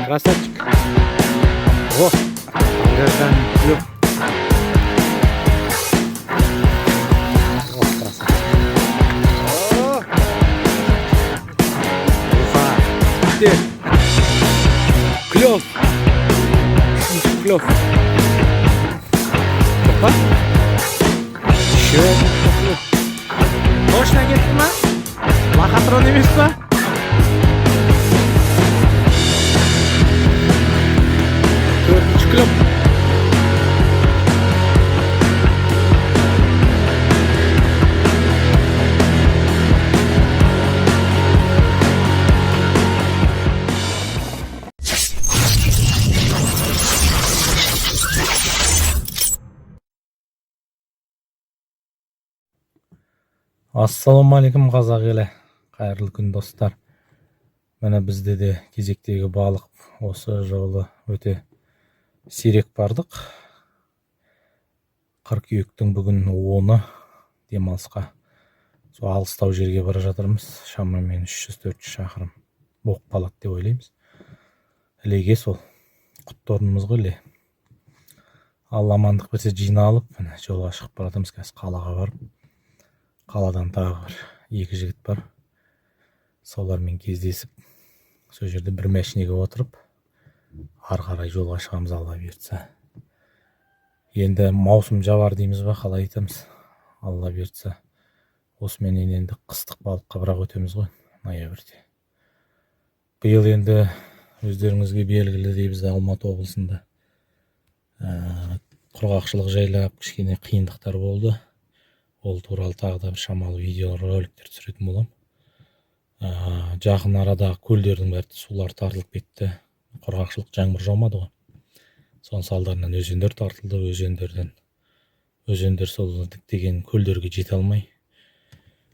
Красавчик. О, граждан клюв. О, красавчик. О, уфа. Где? Клев. Клев. Опа. Еще один клев. Точно кетті ма? Лохотрон емес па? Төртінші клев. Ассалаумағалейкум қазақ елі, қайырлы күн достар. Міне бізде де кезектегі балық осы жолы өте сирек бардық. Қыркүйектің бүгін 10-ы демалысқа сол алыстау жерге бара жатырмыз. Шамамен 300-400 шақырым болып қалады деп ойлаймыз. Ілеге сол құтты орнымыз ғой іле. Алла амандық берсе жиналып, жолға шығып баратырмыз. Қазір қалаға барып, қаладан тағы бір 2 жігіт бар. Солармен кездесіп, сол жерде бір мәшинеге отырып, ары қарай жолға шығамыз Алла бұйыртса. Енді маусым жабар дейміз ба, қалай айтамыз? Алла бұйыртса. Осыменен енді қыстық балыққа бірақ өтеміз ғой, ноябрьде. Биыл енді өздеріңізге белгілі бізде Алматы облысында құрғақшылық жайлап кішкене қиындықтар болды. Ол туралы тағы да бір шамалы видео роликтер түсіретін болам. Жақын арада көлдердің бәрі сулар тартылып кетті. Құрғақшылық жаңбыр жаумады ғой. Соның салдарынан өзендер тартылды, өзендер сол діттеген көлдерге жете алмай.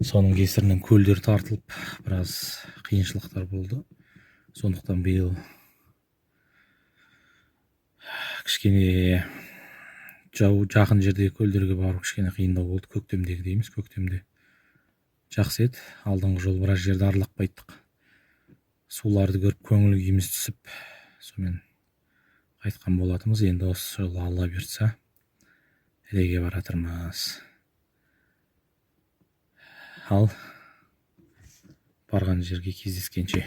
Соның кесірінен көлдер тартылып, біраз қиыншылықтар болды. Сондықтан биыл кішкене жақын жердегі көлдерге барып кішкене қиындау болды. Көктемдегі дейміз, көктемде жақсы еді. Алдыңғы жол біраз жерді аралап қайттық. Суларды көріп көңіл күйіміз түсіп, сонымен қайтқан болатымыз. Енді осы жолы Алла бұйыртса ілеге баратырмыз. Ал барған жерге кездескенше.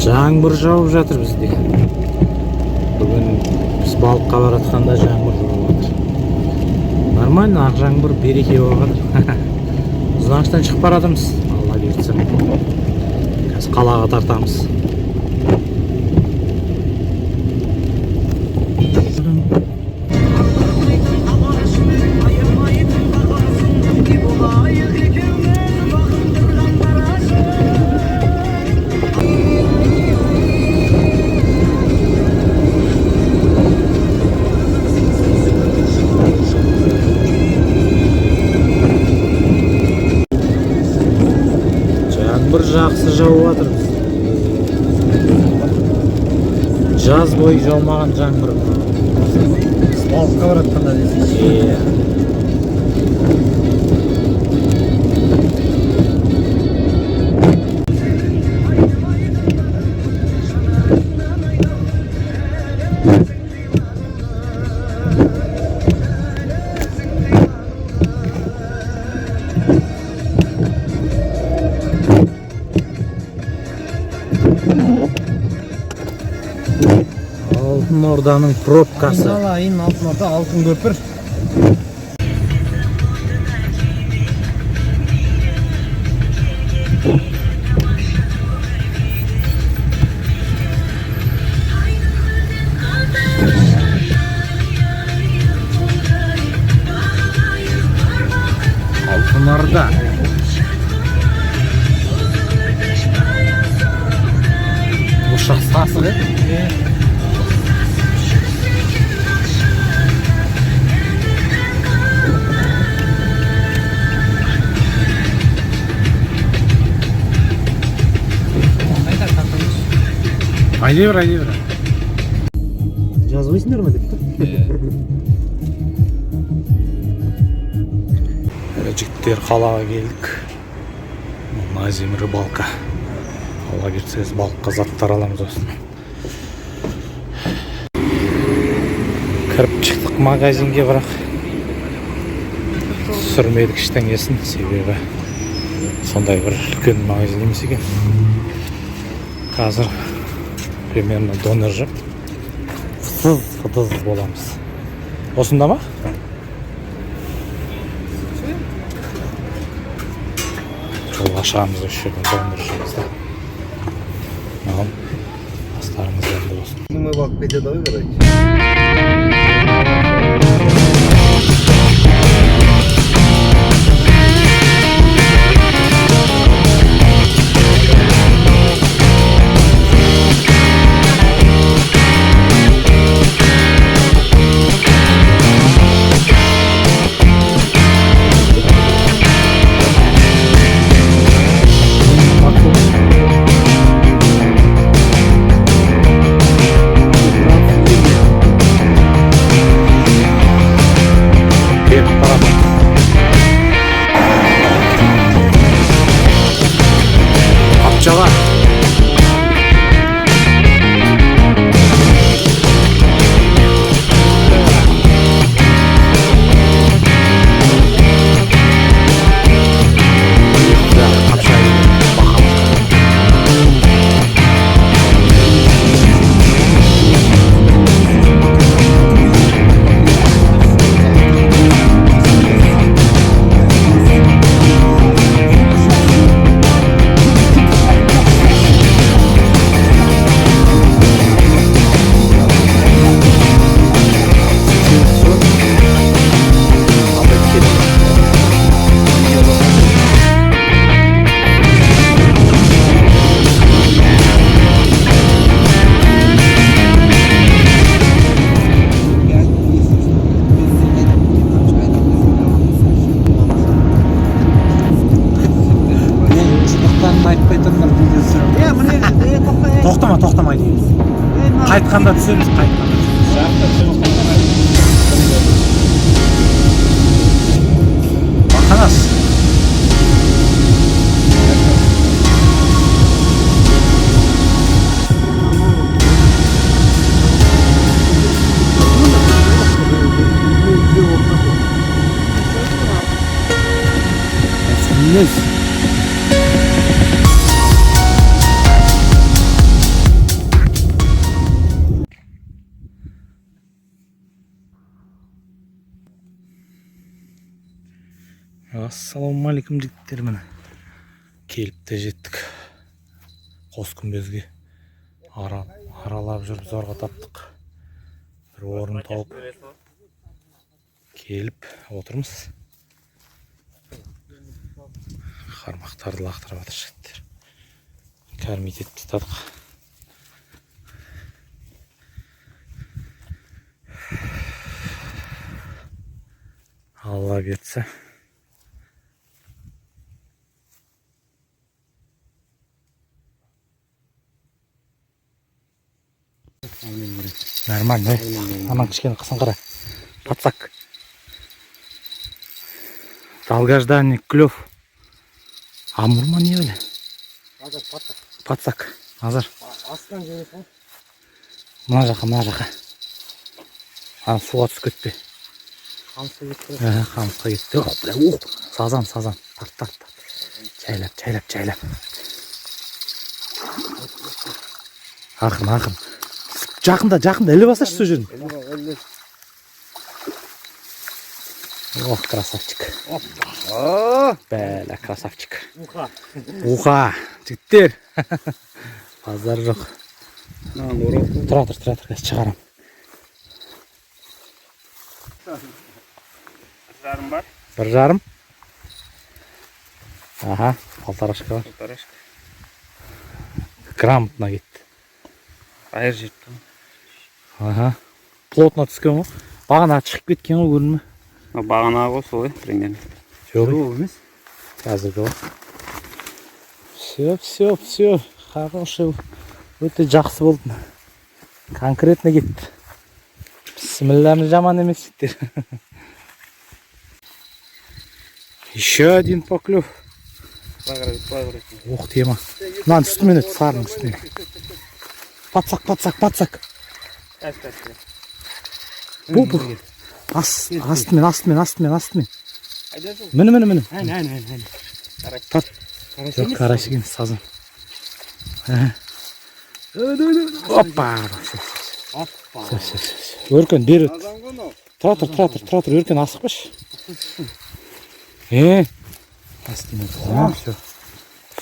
Жаңбыр жауып жатыр бізде. Бүгін біз балыққа баратқанда жаңбыр жауып жатыр. Нормально, ақ жаңбыр береке болып жатыр. Ұзынағаштан шығып баратырмыз. Алла бұйыртса. Қазір қалаға тартамыз. Бір жақсы жауып жатыр. Жаз бойы жаумаған жаңбыр. Балыққа баратқанда дейсіз. Алтын Орданың пробкасы. Айналайын, Алтын Орда, алтын көпір. Алтын Орда. Uşaq sası. Айдай бер. Жазбайсыңдар ма деп. жігіттер қалаға келдік. Назим рыбалка. Алла берсеңіз балыққа заттар аламыз осыны. Кіріп шықтық магазинге, бірақ сүрмедік ештеңесін, себебі сондай бір үлкен магазин емес екен. Қазір примерно донор жеп фыдыз боламыз. Осында ма? Жолға шығамыз, осы жерден донор жейміз да. Маған астарыңыз енді болсын. Мы бак кетеді ғой, короче. Апчаға. Тоқтама дейміз. Қайтқанда түсеміз, Бақанас. Ассалаумағалейкум жігіттер, міне келіп те жеттік. Қос күмбезге аралап жүріп зорға таптық. Бір орын тауып келіп отырмыз. Қармақтарды лақтырып жатыр жігіттер. Кәрмет етіп тастадық. Алла берсе. Нормально, анан кішкене қысын қара. Пацак. Долгожданный клев. Амур ма не öyle? Пацак. Азар. Астан жеңіп қой. Мына жаққа. Суға түсіп кетпе. Қамысқа кетті. Қамысқа кетті. Сазан. Тарт. Жайлап. Ақын. Жақында, ілі басашы сол жерін. Ох, красавчик. Бәлі, красавчик. Уха, жігіттер. Базар жоқ. Тұра, қазір шығарам. Бір жарым. Аха, полторашка бар. Грамотно кетті. Айыр жетті. Аха. Плотно түскен ғой. Бағана шығып кеткен ғой, көрдің ме? Бағана ғой солай, примерно. Жоқ емес. Қазіргі ғой. Все. Хороший. Өте жақсы болды. Конкретно кетті. Бісмілләні жаман емес жігіттер. Еще один поклев. Ух, тема. Мынаны үстімен өт, сарының үстімен. Патсақ. Бұл. Астымен. Міне. Тат. Жоқ, қараш екен, сазан. Опа. Өркен, бері өт. Тұра тұр, өркен асықпаш. Астымен өт.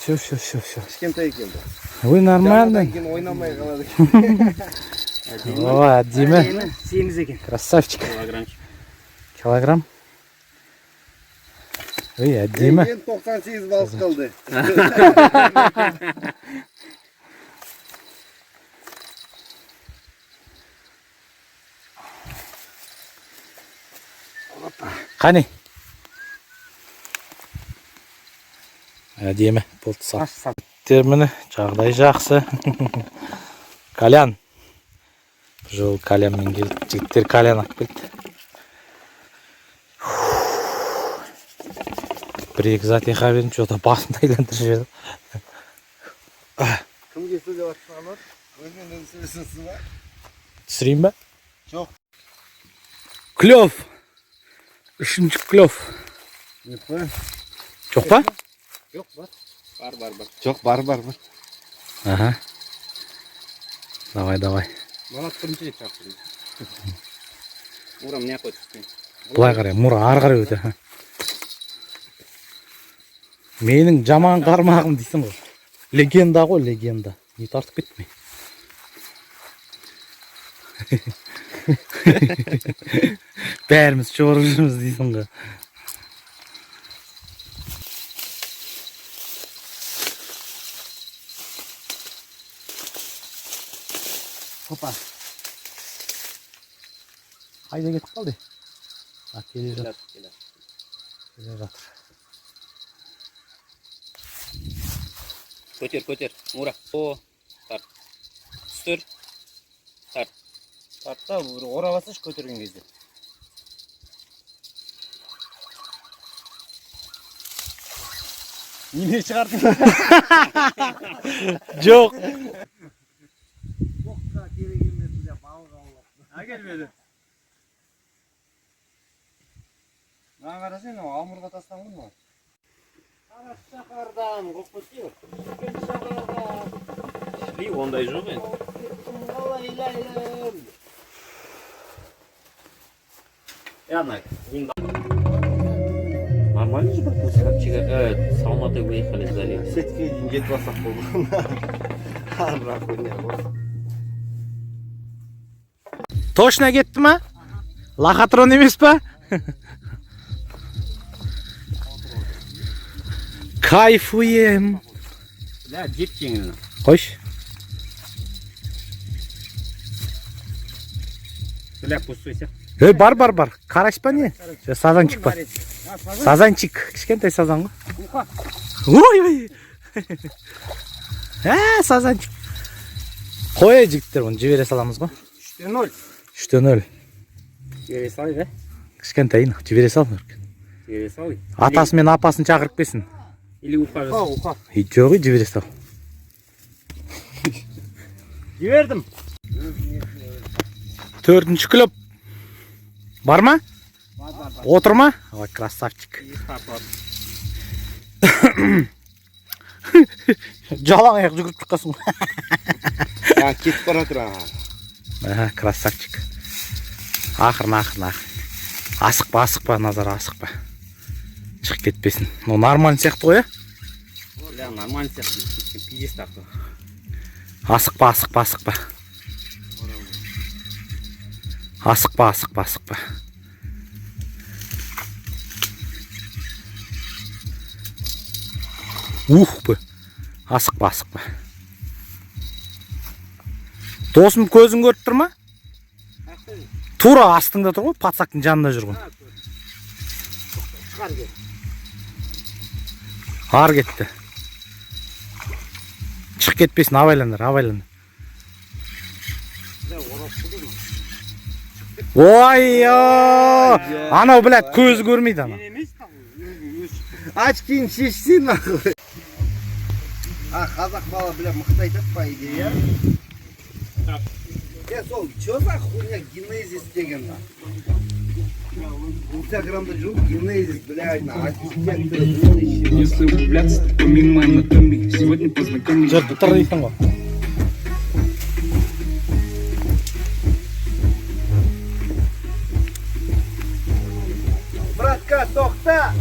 Все. Кішкентай келді. Ой, нормально. Ойнамай қалады. О, әдемі. Семіз екен. Красавчик. Килограмм. Ой, әдемі. 98 балық қалды. Қане? Әдемі. Болды сап. Терміні жағдай жақсы. Калян. Жол калянмен келді. Жігіттер калян ақ келді. Бір-екі затиха бердім, жота басын айландырып жіберді. Кімге сөйлеп жатқандар? Өзінен сөйлесіңсіз ба? Түсірейін ба? Жоқ. Клев. Үшінші клев. Жоқ па? Жоқ, бар. Жоқ, бар. Ага. Давай. Манат бірінші рет шаптырды. Мұра міне қойды үстіне. Бұлай қарай, мұра ары қарай өте. Менің жаман қармағым дейсің ғой. Легенда ғой, легенда. Не тартып кетмей. Бәріміз жорып жүрміз дейсің ғой. Опа. Қайда кетіп қалды? Келе жатыр. Көтер, Мұра. О, тарт. Түстір. Тарт. Тартта, ора басыш көтерген кезде. Неме шығардың? Жоқ. Боққа керек емес де балық аулап. Әкелмеді. Маған қарасың, алмұрға тастан ғой. Қараш шақардан, қоқпытыр. Шықкен шақардан. Ондай жоқ енді. Қалай ләйлім. Янак. Нормально же просто с Алматы выехали с Дали. Сетки деньги классов был. Точно кетті ма? Лохотрон емес па? Кайфуем. Да, жеп жеңіл. Қойш. Бля, пустойся. Бар. Қараш па не? Сазанчик па? Сазанчик. Кішкентай сазан ғой. Ой. Сазанчик. Қой жігіттер, оны жібере саламыз ғой. 3-0. 3-0. Жібере салай, да? Кішкентайын, жібере сал. Жібере салай. Атасы мен апасын шақырып келсін. Или уқа жасал. Уқа. Жоқ, жібере сал. Жібердім. 4-ші кліп. Бар ма? Отыр ма? Ой, красавчик. Жалаң аяқ жүгіріп шыққасың. Кетіп бара тұр. Красавчик. Ақырын. Асықпа, Назар, асықпа. Шығып кетпесін. Ну, нормально сияқты ғой, Бля, нормально сияқты. Пиздец тақты. Асықпа. Ух бы. Асықпа. Досым көзін көріп тұр ма? Тура астыңда тұр ғой, патсақтың жанында жүр ғой. Ар кетті. Шық кетпесін, абайландар. Ой, анау біләд, көзі көрмейді ана. Очкин шешсин нахуй. Қазақ бала бля мықты айтады по идее, сол, чё за хуйня генезис деген? Инстаграмда жоқ генезис, блядь, Если углубляться, то помимо анатомии сегодня познакомились. Жыр тұтыр дейсің ғой. Братка, тоқта!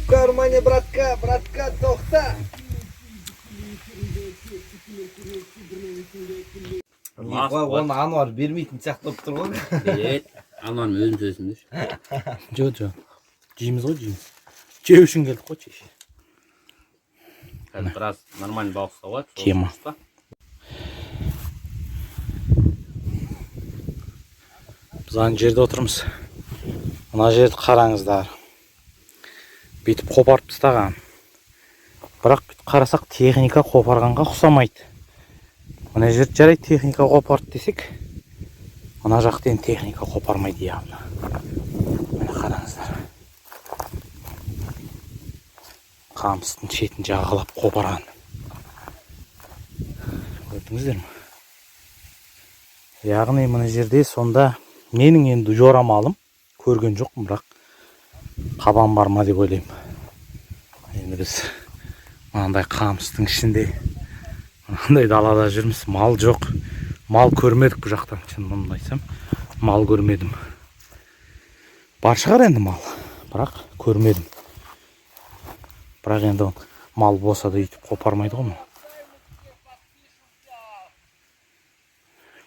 В кармане, братка, тоқта! Оны Ануар бермейтін сияқты болып тұр ғой. Ануарым өзім сөзімдеші. Жо. Жейміз ғой, жейміз. Жеу үшін келдік қой, чеше. Қазір біраз нормальный балық ұстауға. Тема. Біз ана жерде отырмыз. Мына жерді қараңыздар. Бүйтіп қопарып тастаған. Бірақ қарасақ техника қопарғанға ұқсамайды. Мына жерді жарайды техника қопарды десек, мына жақтен техника қопармайды явно. Міне қараңыздар. Қамыстың шетін жағалап қопарған. Көрдіңіздер ме? Яғни мына жерде сонда менің енді жорамалым көрген жоқпын, бірақ қабан бар ма деп ойлаймын. Енді біз мынандай қамыстың ішінде, мынандай далада жүрміз, мал жоқ. Мал көрмедік бұл жақтан, шынымды айтсам, мал көрмедім. Бар шығар енді мал, бірақ көрмедім. Бірақ енді мал болса да үйтіп қопармайды ғой.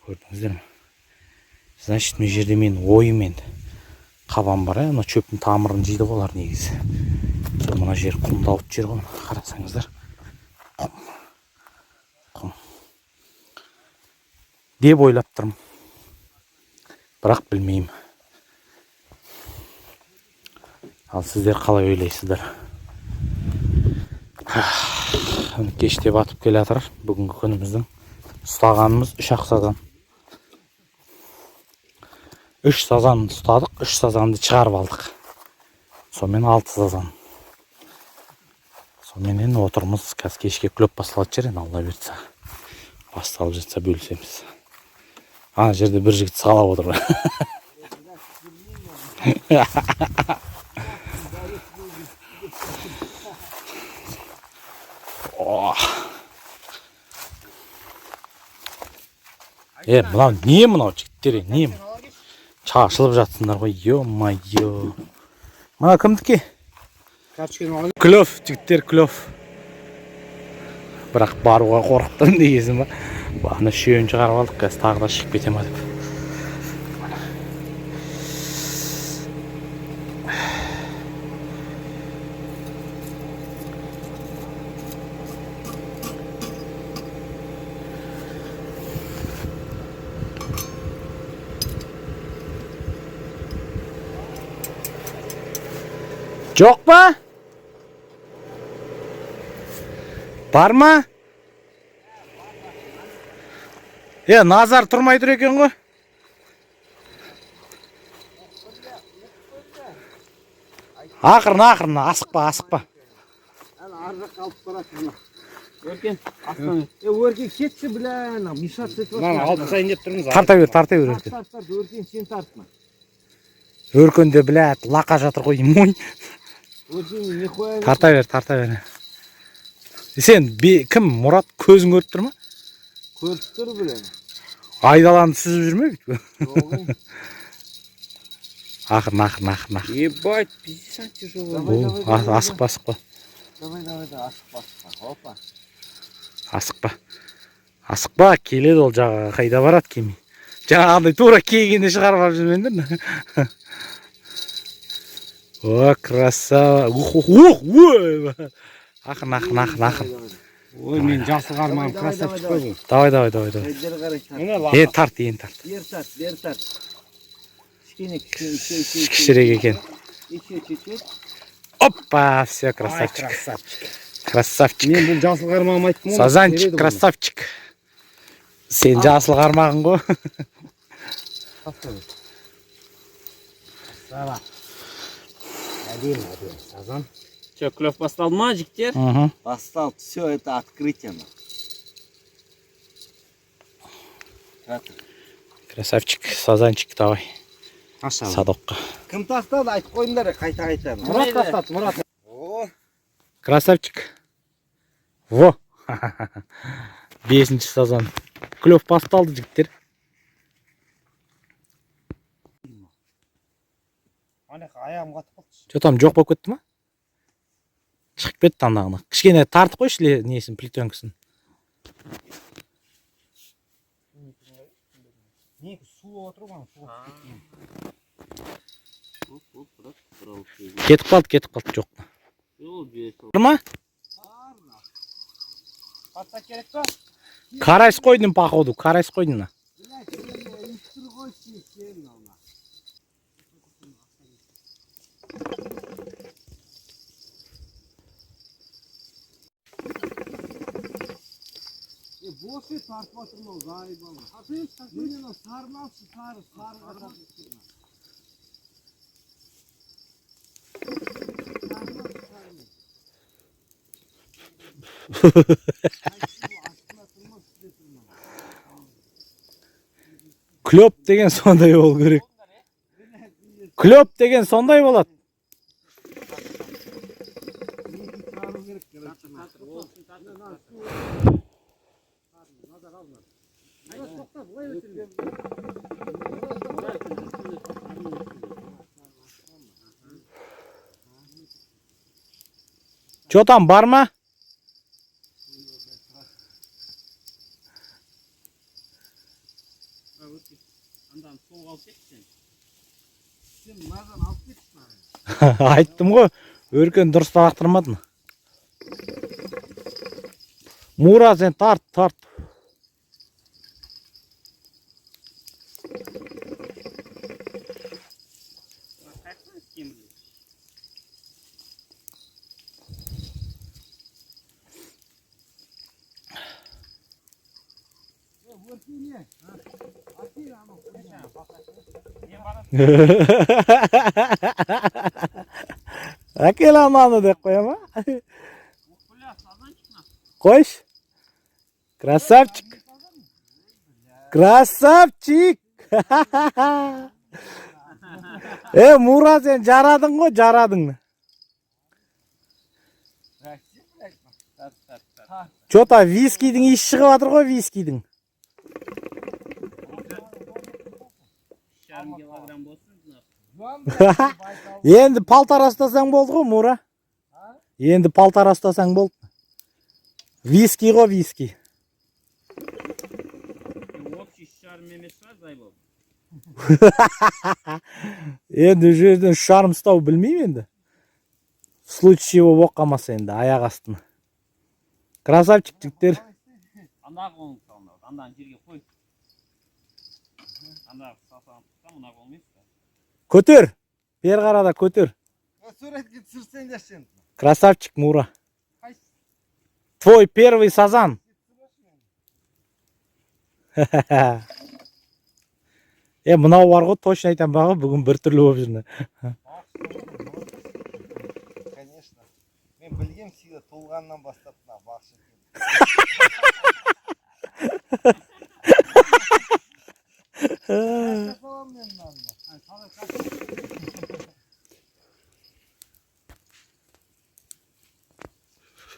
Көрдіңіздер ме? Значит, мен жерде мен ойымен қабан бар, ана шөптің тамырын жейді олар негізі. Мына жер құмдауыт жер ғой, қарасаңыздар. Құм. Деп ойлап тұрмын. Бірақ білмеймін. Ал сіздер қалай ойлайсыздар? Кеште батып келе жатыр. Бүгінгі күніміздің ұстағанымыз 3 сазан. 3 сазан ұстадық, 3 сазанды шығарып алдық. Сонымен 6 сазан. Сонымен отырмыз, қазір кешке клөп басталады жер, Алла берсе. Басталып жатса бөлісеміз. Ана жерде бір жігіт сығалап отыр. Мынау не мынау жігіттер, не? Шашылып жатсындар ғой, ё-майё. Мына кімдікі? Клёв, жігіттер, клёв. Бірақ баруға қорқыптым дегесін ба. Бағына шүйен шығарып алдық, қазір тағы да шығып кетем деп. Жоқ па? Бар ма? Назар тұрмай тұр екен ғой. Ақырын, асықпа. Аржақ қалып барады. Өркен, Өркен кетші, бля, мешаться етіп мына алып сайын деп тұрмыз. Тарта бер. Өркен, сен тартма. Өркенде, бля, лақа жатыр ғой, мойн. Өркен, не қоя? Тарта бер. Сен, кім, Мұрат, көзің көріп тұр ма? Көріп тұр, бля. Айдаланды сүзіп жүрме? Ақырын. Ебать, пиздец тяжелый. Асықпа. Давай, опа. Асықпа, келеді ол жағаға, қайда барады кемей. Жаңағындай тура кейгенде шығарып алып жүрмендер. О, красава. Ақырын. Ой, мен жасыл қармағым красавчик қой. Давай. Тарт. Бер тарт. Кішірек екен. Опа, все, красавчик. Мен бұл жасыл қармағым айттым ғой. Сазанчик, красавчик. Сен жасыл қармағың ғой. Бастапты. Сава. Один, сазан. Че, клев басталды ма, жігіттер? Бастал, все это открытие. Красавчик, сазанчик давай. Аша. Садокқа. Кім тастады, айтып қойыңдар, қайта. Мұрат тастады, Мұрат. О, Красавчик. Во. 5-ші сазан. Клев басталды жігіттер. аяғым қатып қалды. Че там жоқ болып кетті ма? Шығып кетті андағына. Кішкене тартып қойшы несін, плетенкісін. Не, су отыр ма? Кетіп қалды жоқ. Бар ма? Қатса керек па? Карась қойдың походу, карась қойдың. Босы тартып атырмау, зайбам. Менен сарын алшы, сары қатырып. Клеп деген сондай бол керек. Клеп деген сондай болады. Че там бар ма? Айттым ғой, өркен дұрыс лақтырмадың. Мура сен тарт. Әкел ананы деп қоя ма? Қойш. Красавчик. Мура сен жарадың ғой, жарадың. Че-то вискидің иш шығып атыр ғой, вискидің. Енді палтар астасаң болды ғой, Мура. Енді палтар астасаң болды. Виски ғой, виски. Енді жерден шарым ұстау білмеймін енді. В случае чего боқ қалмаса енді, аяқ астына. Красавчик жігіттер. Анда қолын салынады, андан жерге қой. Анда салсам, мына қолын Көтер. Бер қарада көтер. Суретке түсірсеңдер сен. Красавчик, Мура. Твой первый сазан. Мынау бар ғой, точно айтам бағы, бүгін бір түрлі болып жүрді. Конечно. Мен білгем сүйі толғаннан бастапына бақшы.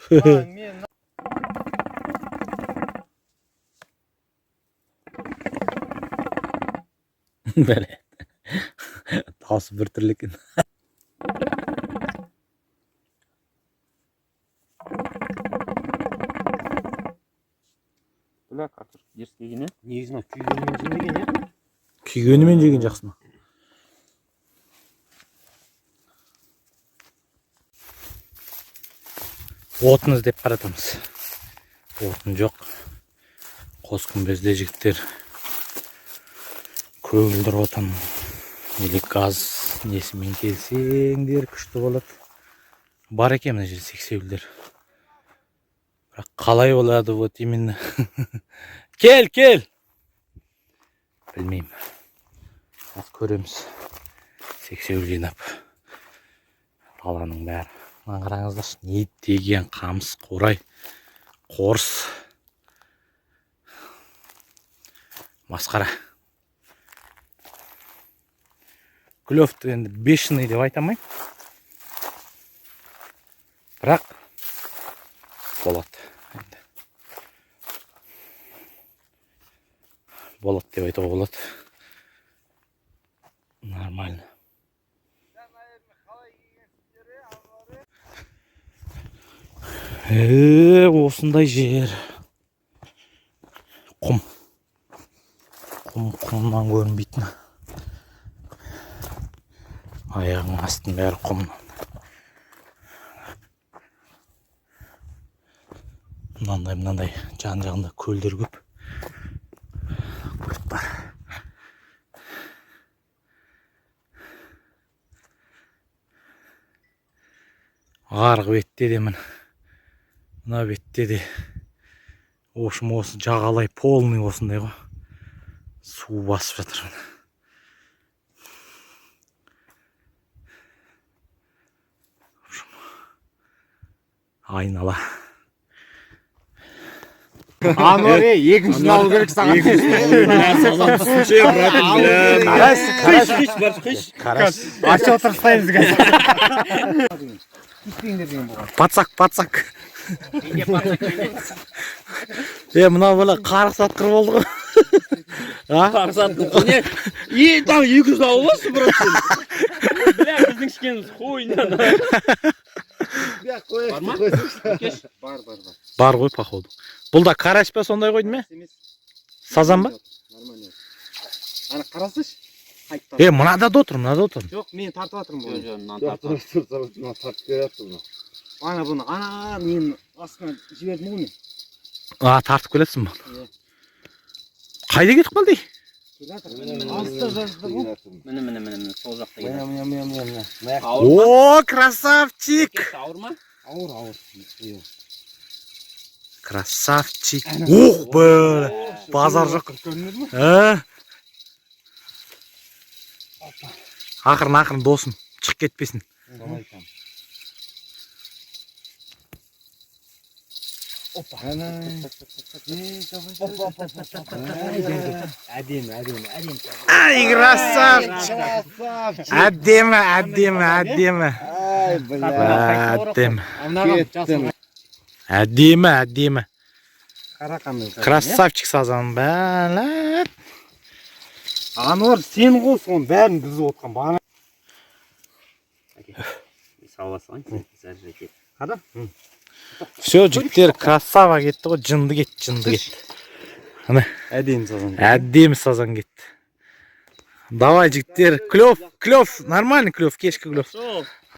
Мен Бәле. Дауысы бір түрлі екен. Бля, картошка дерістеген, негізін күйгенімен жемеген, е? Күйгенімен жеген жақсына. Отын іздеп баратамыз. Отын жоқ. Қос күмбезде жігіттер көгілдір отын или газ несімен келсеңдер күшті болады. Бар екен мына жерде сексеуілдер. Бірақ қалай болады вот именно. Кел! Білмеймін. Аз көреміз. Сексеуіл жинап. Қаланың бәрі. Мына қараңыздаршы, не деген қамыс, қорай, қорыс. Масқара. Клевті енді бешеный деп айтамайм. Бірақ болады. Болады деп айтуға болады. Нормально. Осындай жер. Құм. Құмнан көрінбейтін. Аяғың астын бәрі құмнан. Мынандай жан-жағында көлдер көп. Көп бар. Арғы бетте де мына бетте де осы жағалай полный осындай ғой. Су басып жатыр. Айнала. Анор, екіншін алу керек саған. Қараш. Аша отырыстаймыз қазір. Пацак. Мына бала қарық сатқыр болды ғой. Қарық сатқыр не? Там 200 алу басты, брат сен. Бля, біздің ішкеніміз қойынан. Бар ғой, походу. Бұл да қараш па сондай қойды ме? Сазан ба? Ана қарасыш. Мынада да отыр. Жоқ, мен тартып атырмын бұны. Жоқ, тартып беріп ана бұны, мен астына жібердім ғой мен. Тартып келесің ба? Қайда кетіп қалды? Алыста жазды ғой. Міне, сол жақта келеді. Міне. О, красавчик! Ауыр ма? Ауыр. Красавчик. Ух, бәрі. Базар жоқ. Көрінеді ме? Ақырын досым. Шық кетпесін. Опа. Әдемі. Ай, красавчик. Әдемі. Ай, бля. Әдемі. Қарақанды. Красавчик сазан бәлі. Анор, сен ғой соның бәрін бұзып отқан бағана. Сауласың, Қада? Все, жігіттер красава кетті ғой, жынды кетті. Әдемі сазан кетті. Давай, жігіттер, клев, нормальный клев, кешкі клев.